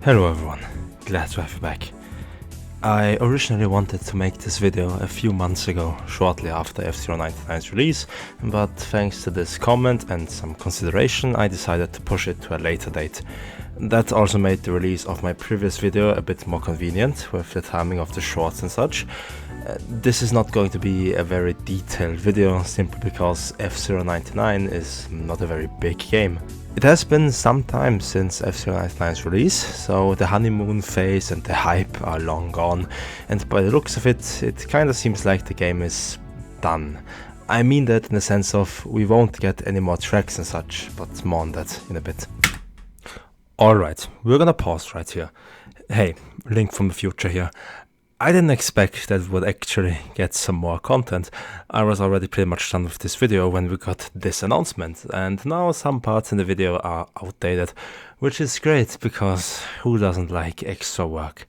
Hello everyone, glad to have you back. I originally wanted to make this video a few months ago, shortly after F099's release, but thanks to this comment and some consideration I decided to push it to a later date. That also made the release of my previous video a bit more convenient with the timing of the shorts and such. This is not going to be a very detailed video simply because F099 is not a very big game. It has been some time since F099's release, so the honeymoon phase and the hype are long gone, and by the looks of it, it kinda seems like the game is done. I mean that in the sense of we won't get any more tracks and such, but more on that in a bit. Alright, we're gonna pause right here. Hey, Link from the future here. I didn't expect that we would actually get some more content. I was already pretty much done with this video when we got this announcement, and now some parts in the video are outdated, which is great because who doesn't like extra work?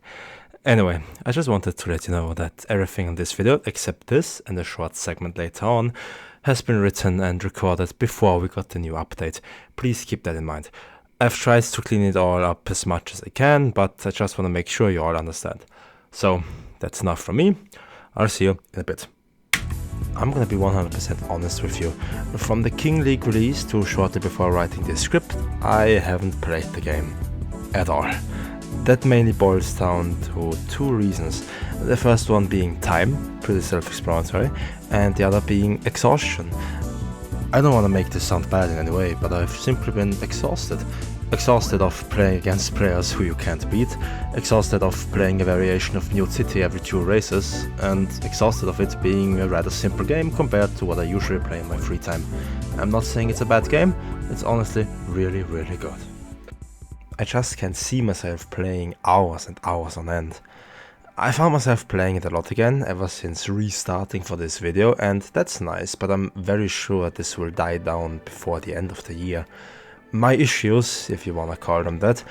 Anyway, I just wanted to let you know that everything in this video, except this and a short segment later on, has been written and recorded before we got the new update. Please keep that in mind. I've tried to clean it all up as much as I can, but I just want to make sure you all understand. So, that's enough from me. I'll see you in a bit. I'm gonna be 100% honest with you. From the King League release to shortly before writing this script, I haven't played the game at all. That mainly boils down to two reasons. The first one being time, pretty self-explanatory, and the other being exhaustion. I don't want to make this sound bad in any way, but I've simply been exhausted. Exhausted of playing against players who you can't beat, exhausted of playing a variation of Mute City every 2 races, and exhausted of it being a rather simple game compared to what I usually play in my free time. I'm not saying it's a bad game, it's honestly really good. I just can't see myself playing hours and hours on end. I found myself playing it a lot again ever since restarting for this video, and that's nice, but I'm very sure this will die down before the end of the year. My issues, if you wanna call them that,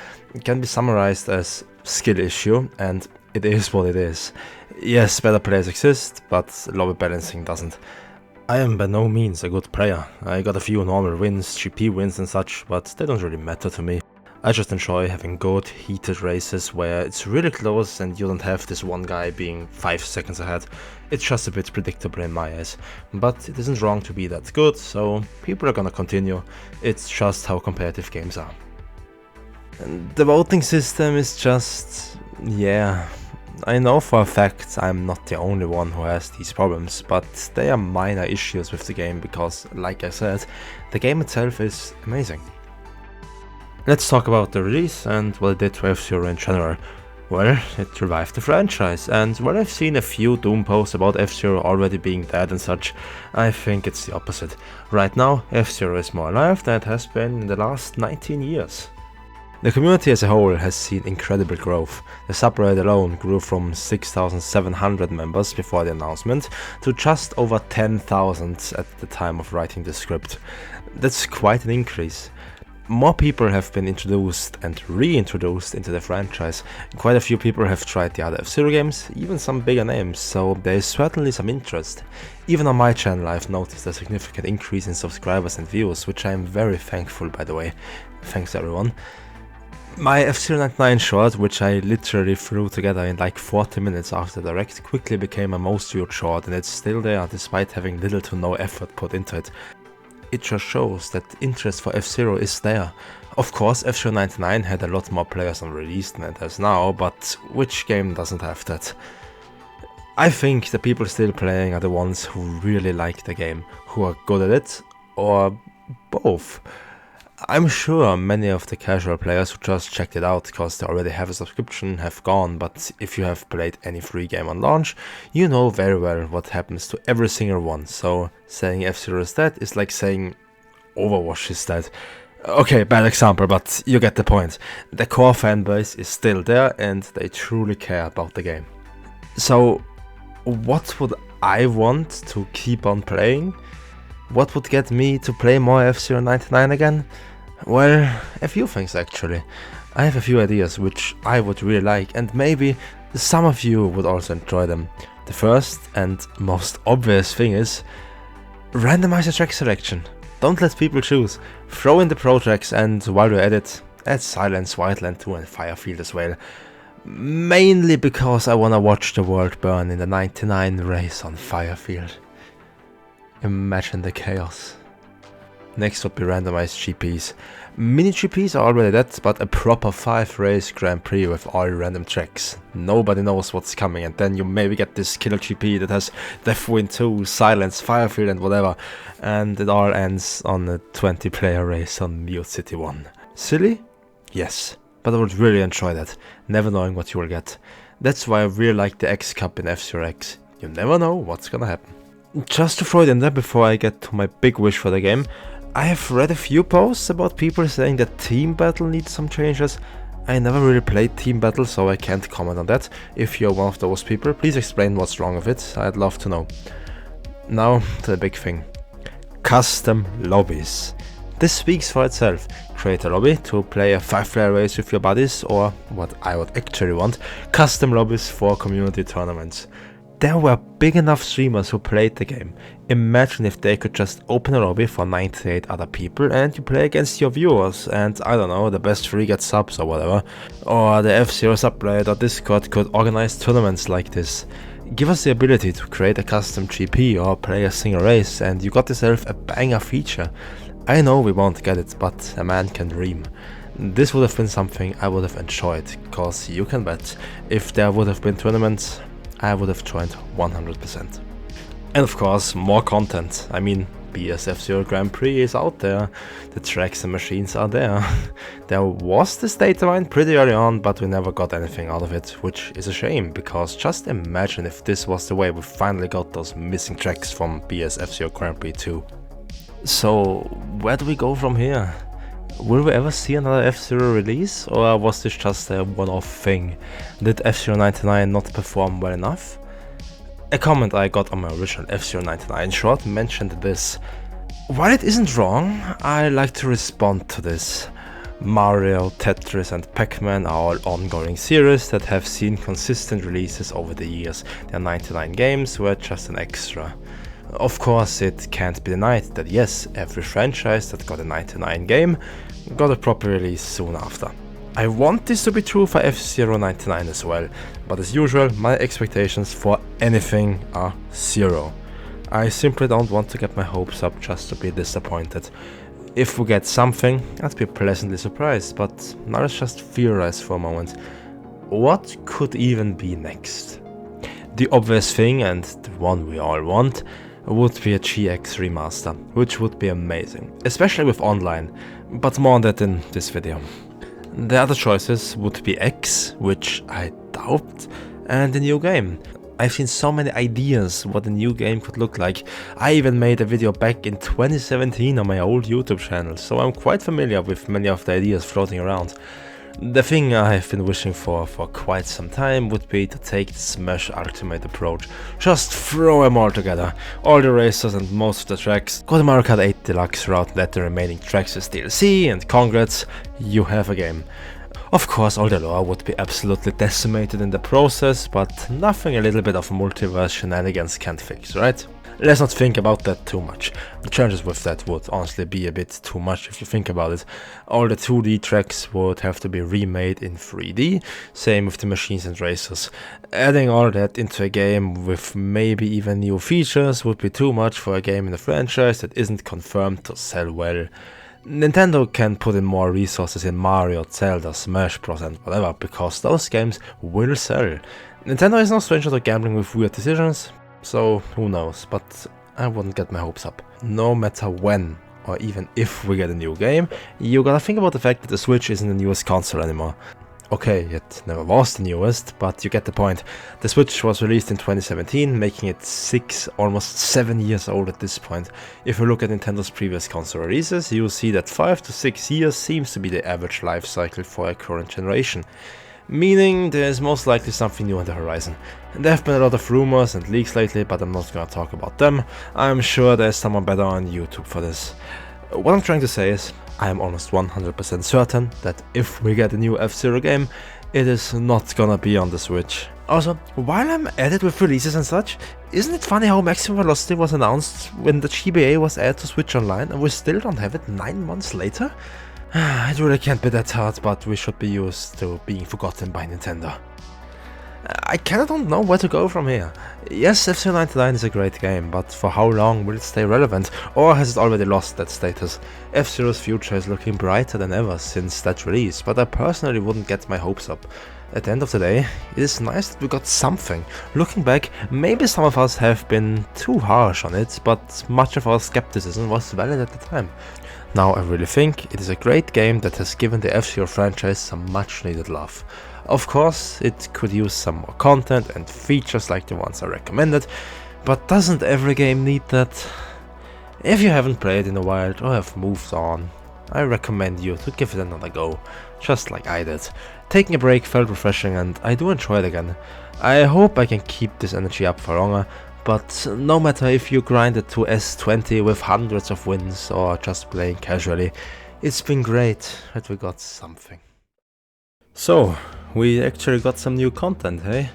can be summarized as skill issue, and it is what it is. Yes, better players exist, but lobby balancing doesn't. I am by no means a good player. I got a few normal wins, GP wins and such, but they don't really matter to me. I just enjoy having good, heated races where it's really close and you don't have this one guy being 5 seconds ahead. It's just a bit predictable in my eyes. But it isn't wrong to be that good, so people are gonna continue. It's just how competitive games are. And the voting system is just... yeah... I know for a fact I'm not the only one who has these problems, but they are minor issues with the game because, like I said, the game itself is amazing. Let's talk about the release and what it did to F-Zero in general. Well, it revived the franchise, and while I've seen a few Doom posts about F-Zero already being dead and such, I think it's the opposite. Right now, F-Zero is more alive than it has been in the last 19 years. The community as a whole has seen incredible growth. The subreddit alone grew from 6,700 members before the announcement to just over 10,000 at the time of writing the script. That's quite an increase. More people have been introduced and reintroduced into the franchise. Quite a few people have tried the other F-Zero games, even some bigger names, so there is certainly some interest. Even on my channel I've noticed a significant increase in subscribers and views, which I am very thankful, by the way. Thanks everyone. My F099 short, which I literally threw together in like 40 minutes after the direct, quickly became a most viewed short, and it's still there despite having little to no effort put into it. It just shows that interest for F-Zero is there. Of course, F099 had a lot more players on release than it has now, but which game doesn't have that? I think the people still playing are the ones who really like the game, who are good at it, or both. I'm sure many of the casual players who just checked it out because they already have a subscription have gone, but if you have played any free game on launch, you know very well what happens to every single one, so saying F-Zero is dead is like saying Overwatch is dead. Okay, bad example, but you get the point. The core fanbase is still there and they truly care about the game. So, what would I want to keep on playing? What would get me to play more F099 again? Well, a few things actually. I have a few ideas which I would really like, and maybe some of you would also enjoy them. The first and most obvious thing is randomize your track selection. Don't let people choose. Throw in the projects, and while you're at it, Add Silence, Wildland 2 and Firefield as well. Mainly because I wanna watch the world burn in the 99 race on Firefield. Imagine the chaos. Next would be randomized GPs. Mini GPs are already dead, but a proper 5 race Grand Prix with all random tracks. Nobody knows what's coming, and then you maybe get this killer GP that has Deathwind 2, Silence, Firefield and whatever, and it all ends on a 20 player race on Mute City 1. Silly? Yes, but I would really enjoy that, never knowing what you will get. That's why I really like the X Cup in F-Zero X. You never know what's gonna happen. Just to throw it in there before I get to my big wish for the game, I have read a few posts about people saying that Team Battle needs some changes. I never really played Team Battle, so I can't comment on that. If you're one of those people, please explain what's wrong with it, I'd love to know. Now to the big thing. Custom lobbies. This speaks for itself. Create a lobby to play a 5-player race with your buddies, or what I would actually want, custom lobbies for community tournaments. There were big enough streamers who played the game. Imagine if they could just open a lobby for 98 other people and you play against your viewers, and I don't know, the best 3 get subs or whatever. Or the F-Zero subreddit or Discord could organize tournaments like this. Give us the ability to create a custom GP or play a single race and you got yourself a banger feature. I know we won't get it, but a man can dream. This would have been something I would have enjoyed, cause you can bet, if there would have been tournaments, I would have joined 100%. And of course, more content. I mean, BSF0 Grand Prix is out there, the tracks and machines are there. There was this data mine pretty early on, but we never got anything out of it, which is a shame, because just imagine if this was the way we finally got those missing tracks from BSF0 Grand Prix 2. So, where do we go from here? Will we ever see another F-Zero release, or was this just a one-off thing? Did F-Zero 99 not perform well enough? A comment I got on my original F-Zero 99 short mentioned this. While it isn't wrong, I like to respond to this. Mario, Tetris and Pac-Man are all ongoing series that have seen consistent releases over the years. Their 99 games were just an extra. Of course, it can't be denied that yes, every franchise that got a 99 game got a proper release soon after. I want this to be true for F-Zero 99 as well, but as usual, my expectations for anything are zero. I simply don't want to get my hopes up just to be disappointed. If we get something, I'd be pleasantly surprised, but now let's just theorize for a moment. What could even be next? The obvious thing, and the one we all want, would be a GX remaster, which would be amazing, especially with online, but more on that in this video. The other choices would be X, which I doubt, and a new game. I've seen so many ideas what a new game could look like. I even made a video back in 2017 on my old YouTube channel, so I'm quite familiar with many of the ideas floating around. The thing I've been wishing for quite some time would be to take the Smash Ultimate approach. Just throw them all together. All the races and most of the tracks. Go to Mario Kart 8 Deluxe route, let the remaining tracks as DLC, and congrats, you have a game. Of course, all the lore would be absolutely decimated in the process, but nothing a little bit of multiverse shenanigans can't fix, right? Let's not think about that too much. The challenges with that would honestly be a bit too much if you think about it. All the 2D tracks would have to be remade in 3D, same with the machines and racers. Adding all that into a game with maybe even new features would be too much for a game in a franchise that isn't confirmed to sell well. Nintendo can put in more resources in Mario, Zelda, Smash Bros and whatever, because those games will sell. Nintendo is no stranger to gambling with weird decisions. So, who knows, but I wouldn't get my hopes up. No matter when, or even if we get a new game, you gotta think about the fact that the Switch isn't the newest console anymore. Okay, it never was the newest, but you get the point. The Switch was released in 2017, making it 6, almost 7 years old at this point. If you look at Nintendo's previous console releases, you'll see that 5 to 6 years seems to be the average life cycle for a current generation. Meaning there's most likely something new on the horizon. There have been a lot of rumors and leaks lately, but I'm not gonna talk about them. I'm sure there's someone better on YouTube for this. What I'm trying to say is, I am almost 100% certain that if we get a new F-Zero game, it is not gonna be on the Switch. Also, while I'm at it with releases and such, isn't it funny how Maximum Velocity was announced when the GBA was added to Switch Online and we still don't have it 9 months later? It really can't be that hard, but we should be used to being forgotten by Nintendo. I kinda don't know where to go from here. Yes, F-Zero 99 is a great game, but for how long will it stay relevant, or has it already lost that status? F-Zero's future is looking brighter than ever since that release, but I personally wouldn't get my hopes up. At the end of the day, it is nice that we got something. Looking back, maybe some of us have been too harsh on it, but much of our skepticism was valid at the time. Now I really think it is a great game that has given the F-Zero franchise some much needed love. Of course, it could use some more content and features like the ones I recommended, but doesn't every game need that? If you haven't played in a while or have moved on, I recommend you to give it another go, just like I did. Taking a break felt refreshing and I do enjoy it again. I hope I can keep this energy up for longer, but no matter if you grinded to S20 with hundreds of wins or just playing casually, it's been great that we got something. So, we actually got some new content, hey?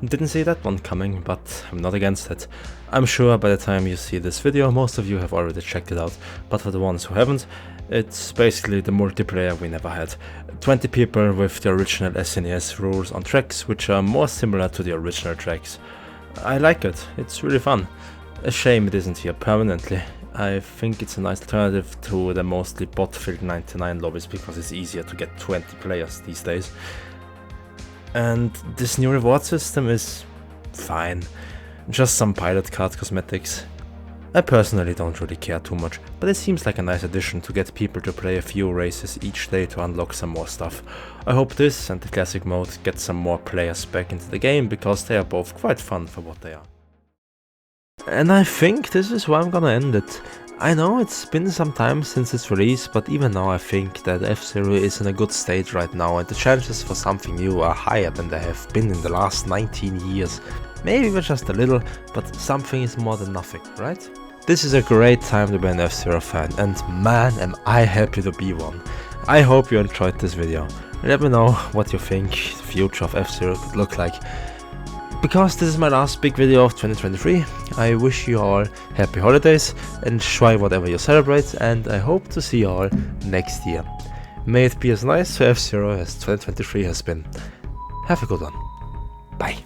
Didn't see that one coming, but I'm not against it. I'm sure by the time you see this video, most of you have already checked it out, but for the ones who haven't, it's basically the multiplayer we never had. 20 people with the original SNES rules on tracks, which are more similar to the original tracks. I like it, it's really fun. A shame it isn't here permanently. I think it's a nice alternative to the mostly bot-filled 99 lobbies because it's easier to get 20 players these days. And this new reward system is fine, just some pilot card cosmetics. I personally don't really care too much, but it seems like a nice addition to get people to play a few races each day to unlock some more stuff. I hope this and the classic mode get some more players back into the game because they are both quite fun for what they are. And I think this is where I'm gonna end it. I know it's been some time since its release, but even now I think that F-Zero is in a good state right now and the chances for something new are higher than they have been in the last 19 years. Maybe even just a little, but something is more than nothing, right? This is a great time to be an F-Zero fan, and man am I happy to be one. I hope you enjoyed this video. Let me know what you think the future of F-Zero could look like. Because this is my last big video of 2023, I wish you all happy holidays, enjoy whatever you celebrate, and I hope to see you all next year. May it be as nice for F-Zero as 2023 has been. Have a good one. Bye.